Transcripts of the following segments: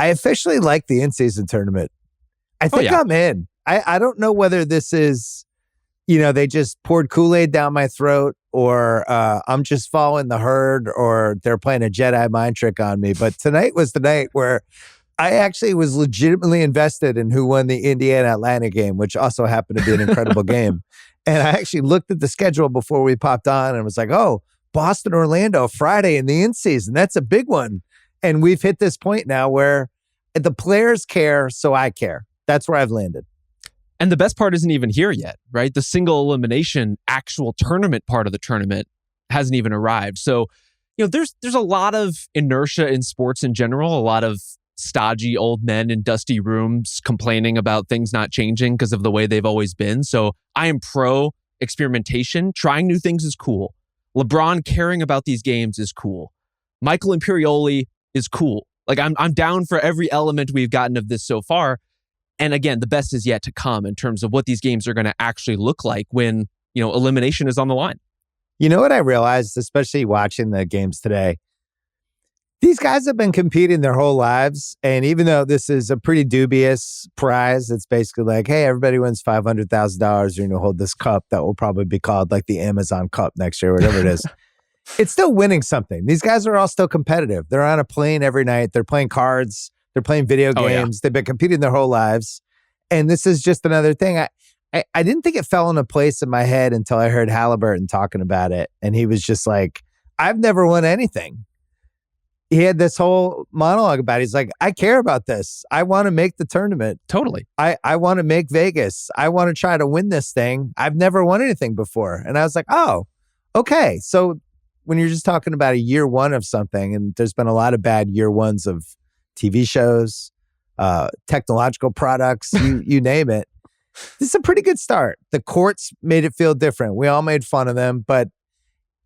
I officially like the in-season tournament. I think I'm in. I don't know whether this is, they just poured Kool-Aid down my throat, or I'm just following the herd, or they're playing a Jedi mind trick on me. But tonight was the night where I actually was legitimately invested in who won the Indiana-Atlanta game, which also happened to be an incredible game. And I actually looked at the schedule before we popped on and was like, oh, Boston-Orlando Friday in the in-season. That's a big one. And we've hit this point now where the players care, so I care. That's where I've landed. And the best part isn't even here yet, right? The single elimination actual tournament part of the tournament hasn't even arrived. So, there's a lot of inertia in sports in general, a lot of stodgy old men in dusty rooms complaining about things not changing because of the way they've always been. So I am pro experimentation. Trying new things is cool. LeBron caring about these games is cool. Michael Imperioli is cool. Like I'm down for every element we've gotten of this so far. And again, the best is yet to come in terms of what these games are going to actually look like when, elimination is on the line. You know what I realized, especially watching the games today? These guys have been competing their whole lives. And even though this is a pretty dubious prize, it's basically like, hey, everybody wins $500,000. You're going to hold this cup that will probably be called like the Amazon Cup next year, whatever it is. It's still winning something. These guys are all still competitive. They're on a plane every night. They're playing cards. They're playing video games. They've been competing their whole lives. And this is just another thing. I didn't think it fell into place in my head until I heard Halliburton talking about it. And he was just like, I've never won anything. He had this whole monologue about it. He's like, I care about this. I want to make the tournament. Totally. I want to make Vegas. I want to try to win this thing. I've never won anything before. And I was like, oh, okay. So when you're just talking about a year one of something, and there's been a lot of bad year ones of TV shows, technological products, you name it. This is a pretty good start. The courts made it feel different. We all made fun of them, but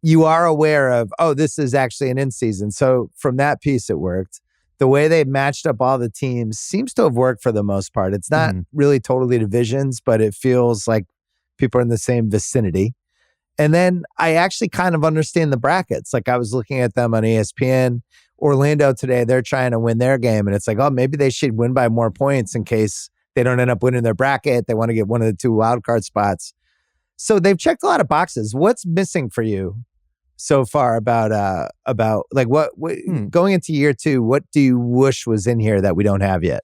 you are aware of, oh, this is actually an in-season. So from that piece, it worked. The way they matched up all the teams seems to have worked for the most part. It's not really totally divisions, but it feels like people are in the same vicinity. And then I actually kind of understand the brackets. Like I was looking at them on ESPN. Orlando today, they're trying to win their game. And it's like, oh, maybe they should win by more points in case they don't end up winning their bracket. They want to get one of the 2 wildcard spots. So they've checked a lot of boxes. What's missing for you so far about like what going into year 2, what do you wish was in here that we don't have yet?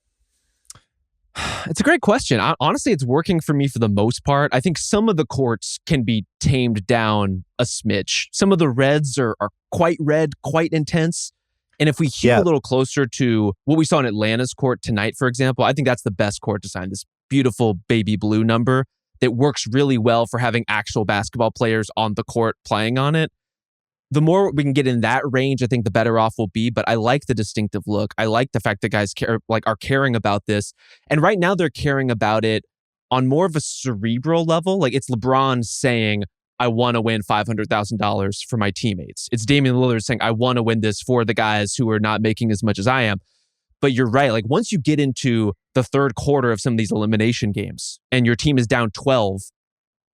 It's a great question. Honestly, it's working for me for the most part. I think some of the courts can be tamed down a smidge. Some of the reds are quite red, quite intense. And if we hew a little closer to what we saw in Atlanta's court tonight, for example, I think that's the best court design. This beautiful baby blue number that works really well for having actual basketball players on the court playing on it. The more we can get in that range, I think the better off we'll be. But I like the distinctive look. I like the fact that guys are caring about this. And right now they're caring about it on more of a cerebral level. Like it's LeBron saying, I want to win $500,000 for my teammates. It's Damian Lillard saying, I want to win this for the guys who are not making as much as I am. But you're right. Like once you get into the third quarter of some of these elimination games and your team is down 12,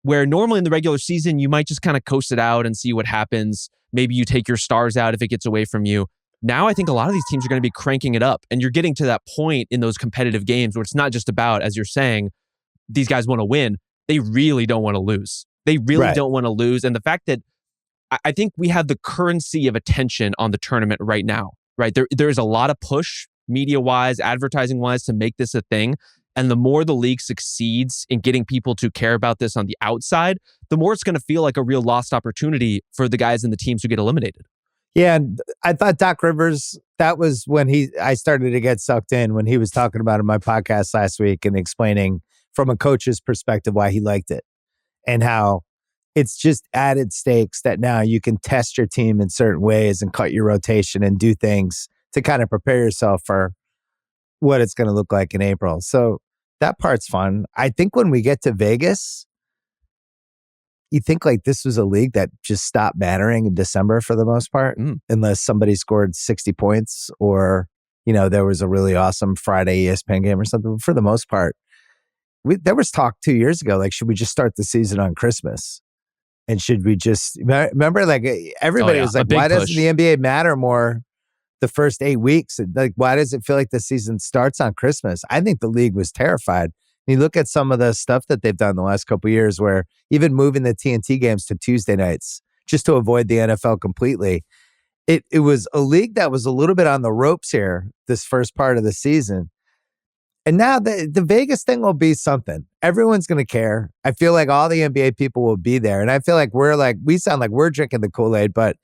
where normally in the regular season, you might just kind of coast it out and see what happens. Maybe you take your stars out if it gets away from you. Now I think a lot of these teams are going to be cranking it up. And you're getting to that point in those competitive games where it's not just about, as you're saying, these guys want to win. They really don't want to lose. They really don't want to lose. And the fact that I think we have the currency of attention on the tournament right now, right? There is a lot of push media-wise, advertising-wise to make this a thing. And the more the league succeeds in getting people to care about this on the outside, the more it's going to feel like a real lost opportunity for the guys and the teams who get eliminated. Yeah, and I thought Doc Rivers, that was when I started to get sucked in when he was talking about it in my podcast last week and explaining from a coach's perspective why he liked it and how it's just added stakes that now you can test your team in certain ways and cut your rotation and do things to kind of prepare yourself for what it's going to look like in April. So that part's fun. I think when we get to Vegas, you think like this was a league that just stopped mattering in December for the most part, unless somebody scored 60 points or, there was a really awesome Friday ESPN game or something. But for the most part, there was talk 2 years ago, like, should we just start the season on Christmas? And should we just, remember, like everybody was like, why doesn't the NBA matter more the first 8 weeks. Like, why does it feel like the season starts on Christmas? I think the league was terrified. You look at some of the stuff that they've done the last couple of years, where even moving the TNT games to Tuesday nights just to avoid the NFL completely. It was a league that was a little bit on the ropes here this first part of the season. And now the Vegas thing will be something. Everyone's going to care. I feel like all the NBA people will be there. And I feel like we sound like we're drinking the Kool-Aid, but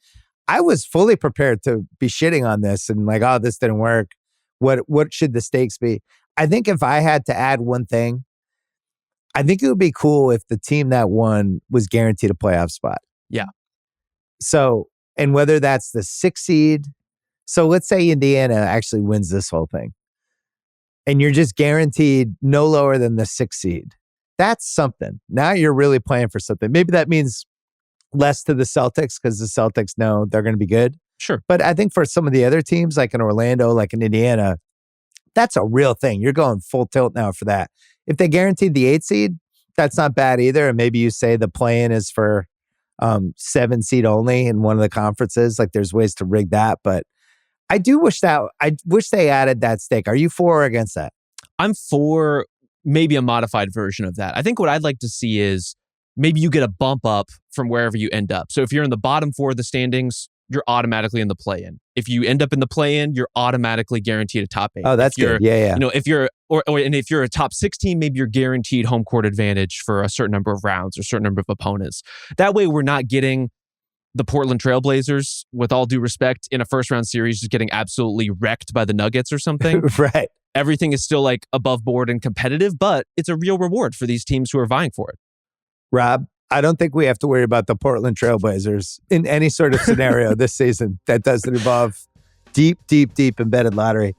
I was fully prepared to be shitting on this and like, oh, this didn't work. What should the stakes be? I think if I had to add one thing, I think it would be cool if the team that won was guaranteed a playoff spot. Yeah. So, and whether that's the 6th seed. So let's say Indiana actually wins this whole thing and you're just guaranteed no lower than the 6th seed. That's something. Now you're really playing for something. Maybe that means less to the Celtics because the Celtics know they're going to be good. Sure. But I think for some of the other teams like in Orlando, like in Indiana, that's a real thing. You're going full tilt now for that. If they guaranteed the 8th seed, that's not bad either. And maybe you say the play-in is for 7 seed only in one of the conferences. Like there's ways to rig that. But I wish they added that stake. Are you for or against that? I'm for maybe a modified version of that. I think what I'd like to see is maybe you get a bump up from wherever you end up. So if you're in the bottom 4 of the standings, you're automatically in the play-in. If you end up in the play-in, you're automatically guaranteed a top 8. Oh, that's good. Yeah. You know, if you're and if you're a top 6 team, maybe you're guaranteed home court advantage for a certain number of rounds or a certain number of opponents. That way, we're not getting the Portland Trailblazers, with all due respect, in a first-round series just getting absolutely wrecked by the Nuggets or something. Right. Everything is still like above board and competitive, but it's a real reward for these teams who are vying for it. Rob, I don't think we have to worry about the Portland Trailblazers in any sort of scenario this season that doesn't involve deep embedded lottery.